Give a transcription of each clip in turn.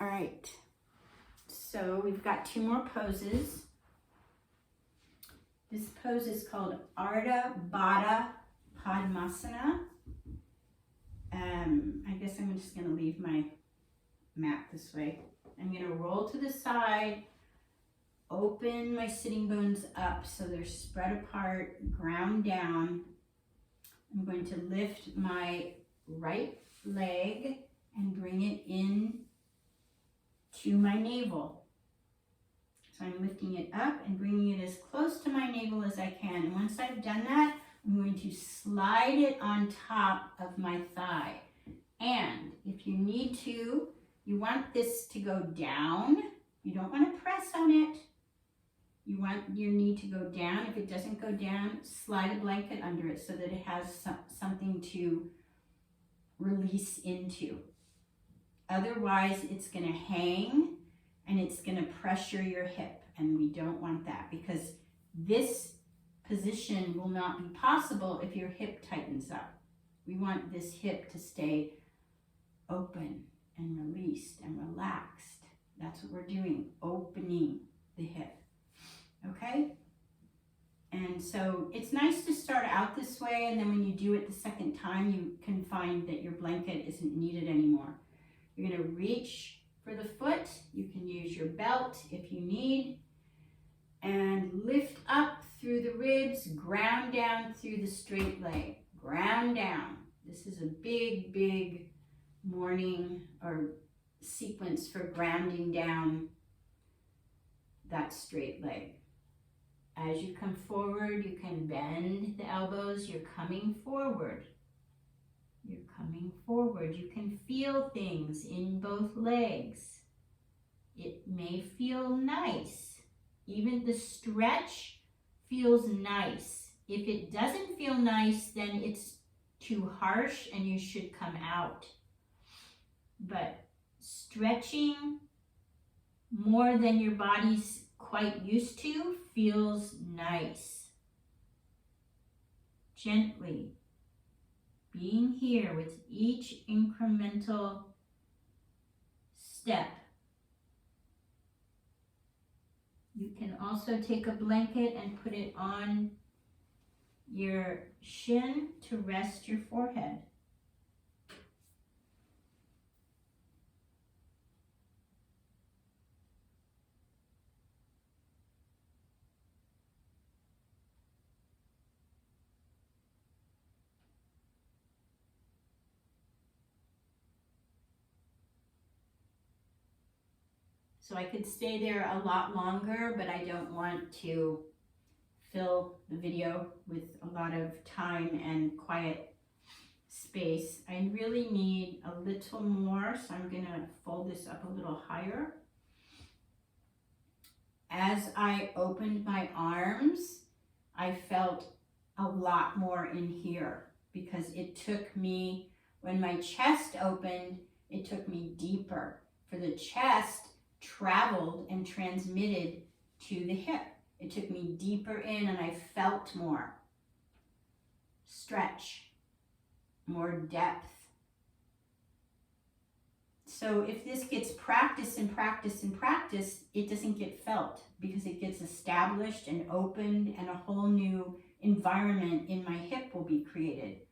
All right, so we've got 2 more poses. This pose is called Ardhabadapadmapascimottanasana. I guess I'm just going to leave my mat this way. I'm going to roll to the side, open my sitting bones up so they're spread apart, ground down. I'm going to lift my right leg and bring it in to my navel. So I'm lifting it up and bringing it as close to my navel as I can. And once I've done that, I'm going to slide it on top of my thigh. And if you need to, you want this to go down. You don't want to press on it. You want your knee to go down. If it doesn't go down, slide a blanket under it so that it has something to release into. Otherwise, it's going to hang and it's going to pressure your hip, and we don't want that because this position will not be possible if your hip tightens up. We want this hip to stay open and released and relaxed. That's what we're doing, opening the hip. Okay? And so it's nice to start out this way, and then when you do it the second time, you can find that your blanket isn't needed anymore. You're going to reach for the foot. You can use your belt if you need. And lift up through the ribs, ground down through the straight leg. Ground down. This is a big, big morning or sequence for grounding down that straight leg. As you come forward, you can bend the elbows. You're coming forward. You're coming forward. You can feel things in both legs. It may feel nice. Even the stretch feels nice. If it doesn't feel nice, then it's too harsh and you should come out. But stretching more than your body's quite used to feels nice. Gently. Being here with each incremental step. You can also take a blanket and put it on your shin to rest your forehead. So I could stay there a lot longer, but I don't want to fill the video with a lot of time and quiet space. I really need a little more, so I'm going to fold this up a little higher. As I opened my arms, I felt a lot more in here because it took me, when my chest opened, it took me deeper. For the chest, traveled and transmitted to the hip. It took me deeper in and I felt more stretch, more depth. So if this gets practice and practice and practice, it doesn't get felt because it gets established and opened and a whole new environment in my hip will be created.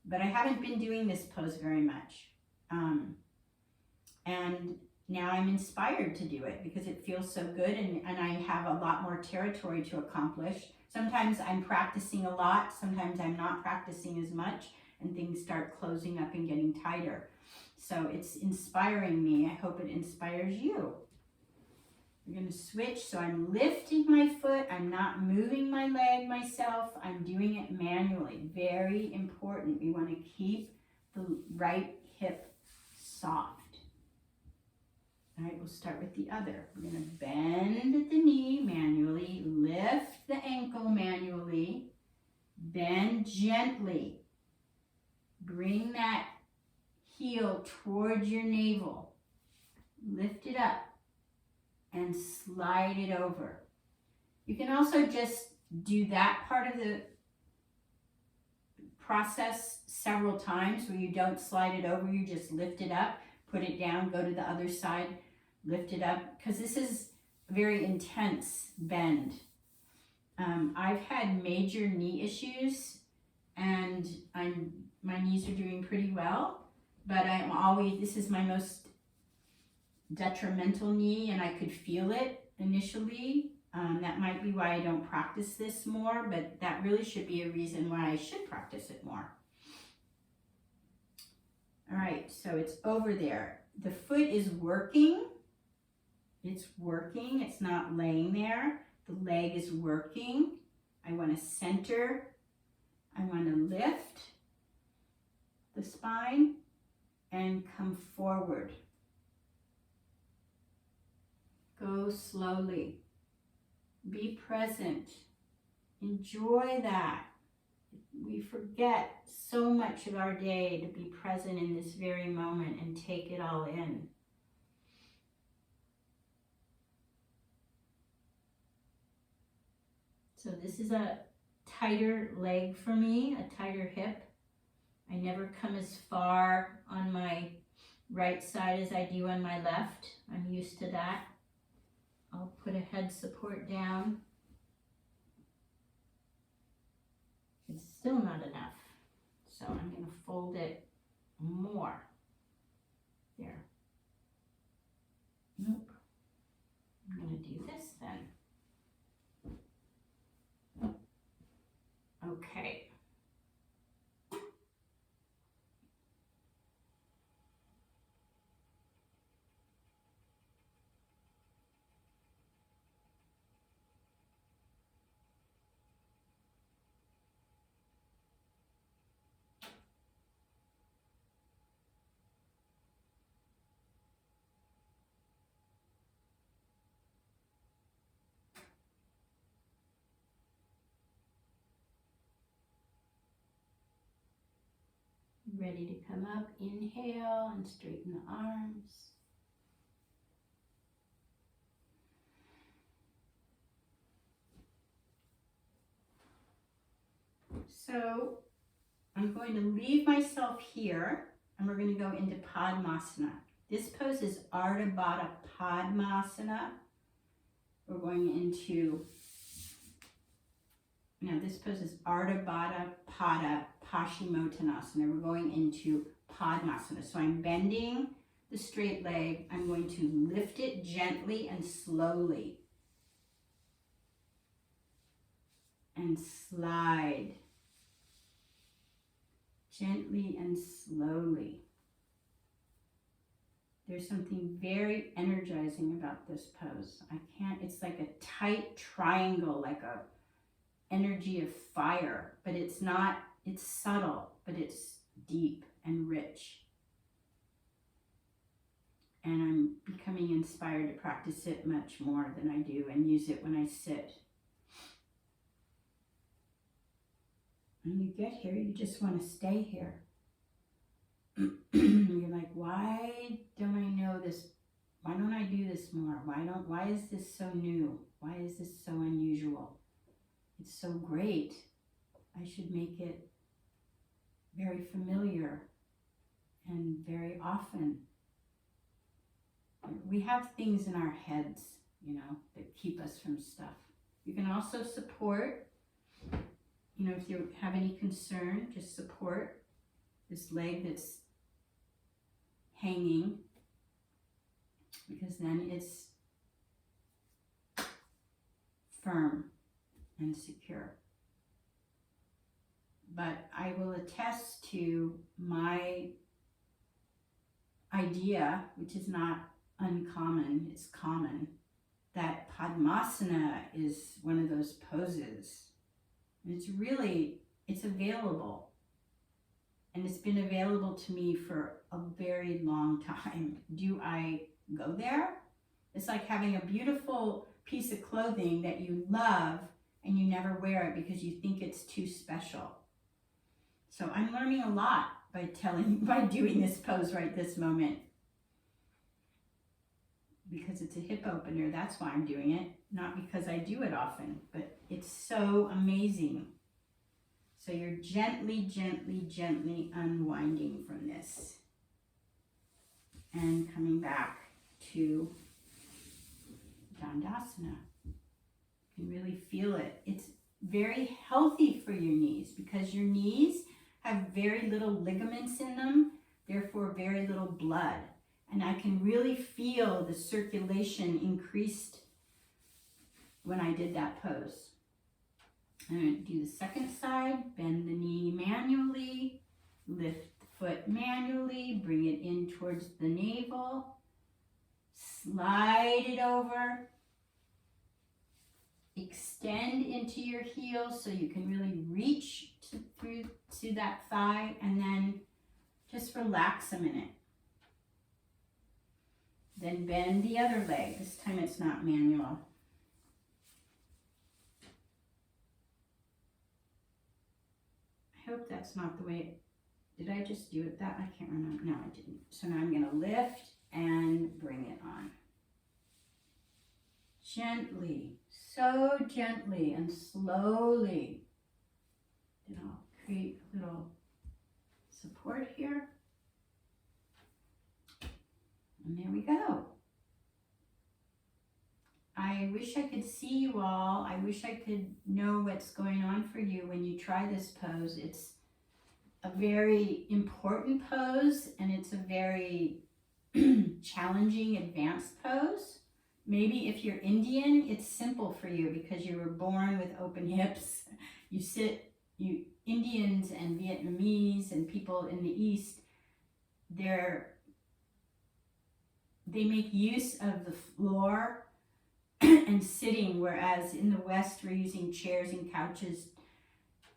But I haven't been doing this pose very much. And now I'm inspired to do it because it feels so good and I have a lot more territory to accomplish. Sometimes I'm practicing a lot, sometimes I'm not practicing as much, and things start closing up and getting tighter. So it's inspiring me. I hope it inspires you. We're going to switch. So I'm lifting my foot. I'm not moving my leg myself. I'm doing it manually. Very important. We want to keep the right hip soft. All right, we'll start with the other. We're going to bend the knee manually, lift the ankle manually, bend gently. Bring that heel towards your navel. Lift it up and slide it over. You can also just do that part of the process several times where you don't slide it over, you just lift it up, put it down, go to the other side. lift it up, because this is a very intense bend. I've had major knee issues, and my knees are doing pretty well, but this is my most detrimental knee, and I could feel it initially. That might be why I don't practice this more, but that really should be a reason why I should practice it more. All right, so it's over there. The foot is working. It's working. It's not laying there. The leg is working. I want to center. I want to lift the spine and come forward. Go slowly. Be present. Enjoy that. We forget so much of our day to be present in this very moment and take it all in. So this is a tighter leg for me, a tighter hip. I never come as far on my right side as I do on my left. I'm used to that. I'll put a head support down. It's still not enough, so I'm going to fold it more. There. Nope. I'm going to do this then. Okay. Ready to come up. Inhale and straighten the arms. So I'm going to leave myself here, and we're going to go into Padmasana. This pose is Ardhabadapadmapascimottanasana. We're going into, now this pose is Ardhabadapadmapascimottanasana. We're going into Padmasana. So I'm bending the straight leg. I'm going to lift it gently and slowly. And slide. Gently and slowly. There's something very energizing about this pose. It's like a tight triangle, like a energy of fire, but it's not, it's subtle, but it's deep and rich. And I'm becoming inspired to practice it much more than I do and use it when I sit. When you get here, you just want to stay here. You're like, why don't I know this? Why don't I do this more? Why is this so new? Why is this so unusual? It's so great. I should make it very familiar and very often. We have things in our heads, that keep us from stuff. You can also support, if you have any concern, just support this leg that's hanging, because then it's firm and secure. But I will attest to my idea, which is not uncommon, it's common, that Padmasana is one of those poses. And it's available. And it's been available to me for a very long time. Do I go there? It's like having a beautiful piece of clothing that you love and you never wear it because you think it's too special. So I'm learning a lot by doing this pose right this moment. Because it's a hip opener, that's why I'm doing it. Not because I do it often, but it's so amazing. So you're gently, gently, gently unwinding from this. And coming back to Dandasana. You can really feel it. It's very healthy for your knees because your knees have very little ligaments in them, therefore very little blood. And I can really feel the circulation increased when I did that pose. I'm going to do the second side, bend the knee manually, lift the foot manually, bring it in towards the navel, slide it over, extend into your heel so you can really reach through to that thigh, and then just relax a minute. Then bend the other leg. This time it's not manual. I hope that's not the way did I just do it that? I can't remember. No, I didn't. So now I'm going to lift and bring it on. Gently, so gently and slowly. Then I'll create a little support here. And there we go. I wish I could see you all. I wish I could know what's going on for you when you try this pose. It's a very important pose, and it's a very challenging advanced pose. Maybe if you're Indian, it's simple for you because you were born with open hips. Indians and Vietnamese and people in the East, they make use of the floor and sitting, whereas in the West we're using chairs and couches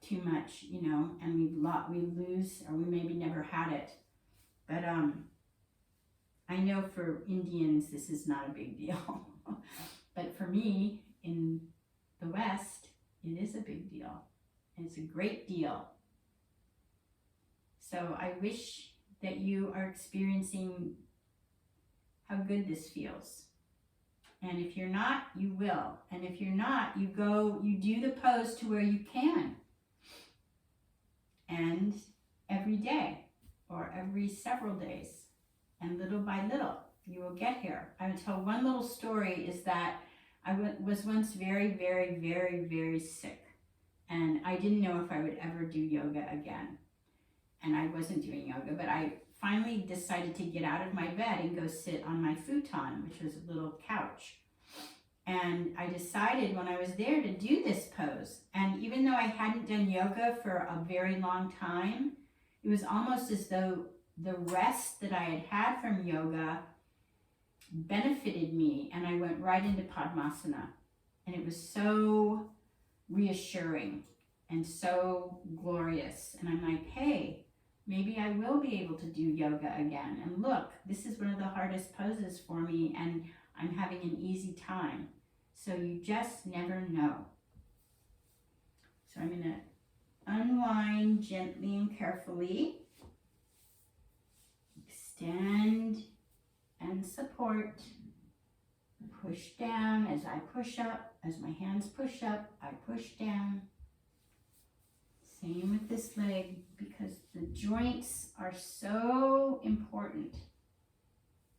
too much, you know, and we lose, or we maybe never had it. But I know for Indians this is not a big deal, but for me in the West it is a big deal. It's a great deal. So I wish that you are experiencing how good this feels. And if you're not, you will. And if you're not, you do the pose to where you can. And every day or every several days, and little by little, you will get here. I will tell one little story is that I was once very, very, very, very sick. And I didn't know if I would ever do yoga again. And I wasn't doing yoga, but I finally decided to get out of my bed and go sit on my futon, which was a little couch. And I decided when I was there to do this pose. And even though I hadn't done yoga for a very long time, it was almost as though the rest that I had had from yoga benefited me. And I went right into Padmasana. And it was so reassuring and so glorious. And I'm like, hey, maybe I will be able to do yoga again. And look, this is one of the hardest poses for me, and I'm having an easy time. So you just never know. So I'm going to unwind gently and carefully. Extend and support. Push down as I push up. As my hands push up, I push down. Same with this leg, because the joints are so important.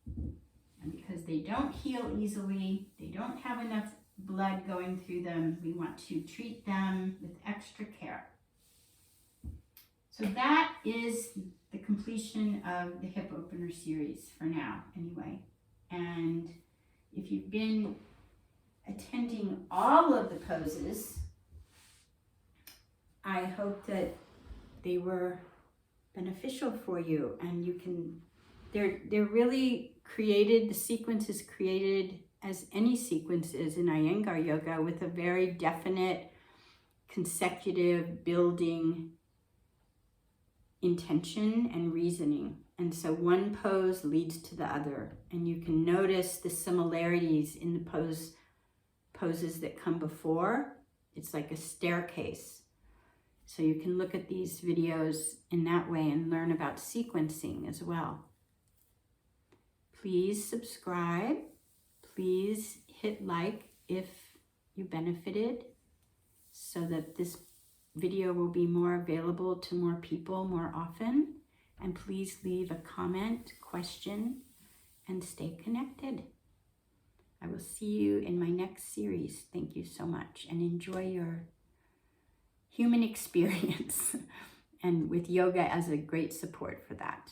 And because they don't heal easily, they don't have enough blood going through them, we want to treat them with extra care. So that is the completion of the hip opener series for now, anyway. And if you've been attending all of the poses, I hope that they were beneficial for you, and you can, they're really created, the sequence is created as any sequence is in Iyengar yoga, with a very definite, consecutive building intention and reasoning. And so one pose leads to the other, and you can notice the similarities in the poses that come before. It's like a staircase. So you can look at these videos in that way and learn about sequencing as well. Please subscribe. Please hit like if you benefited, so that this video will be more available to more people more often. And please leave a comment, question, and stay connected. I will see you in my next series. Thank you so much, and enjoy your human experience and with yoga as a great support for that.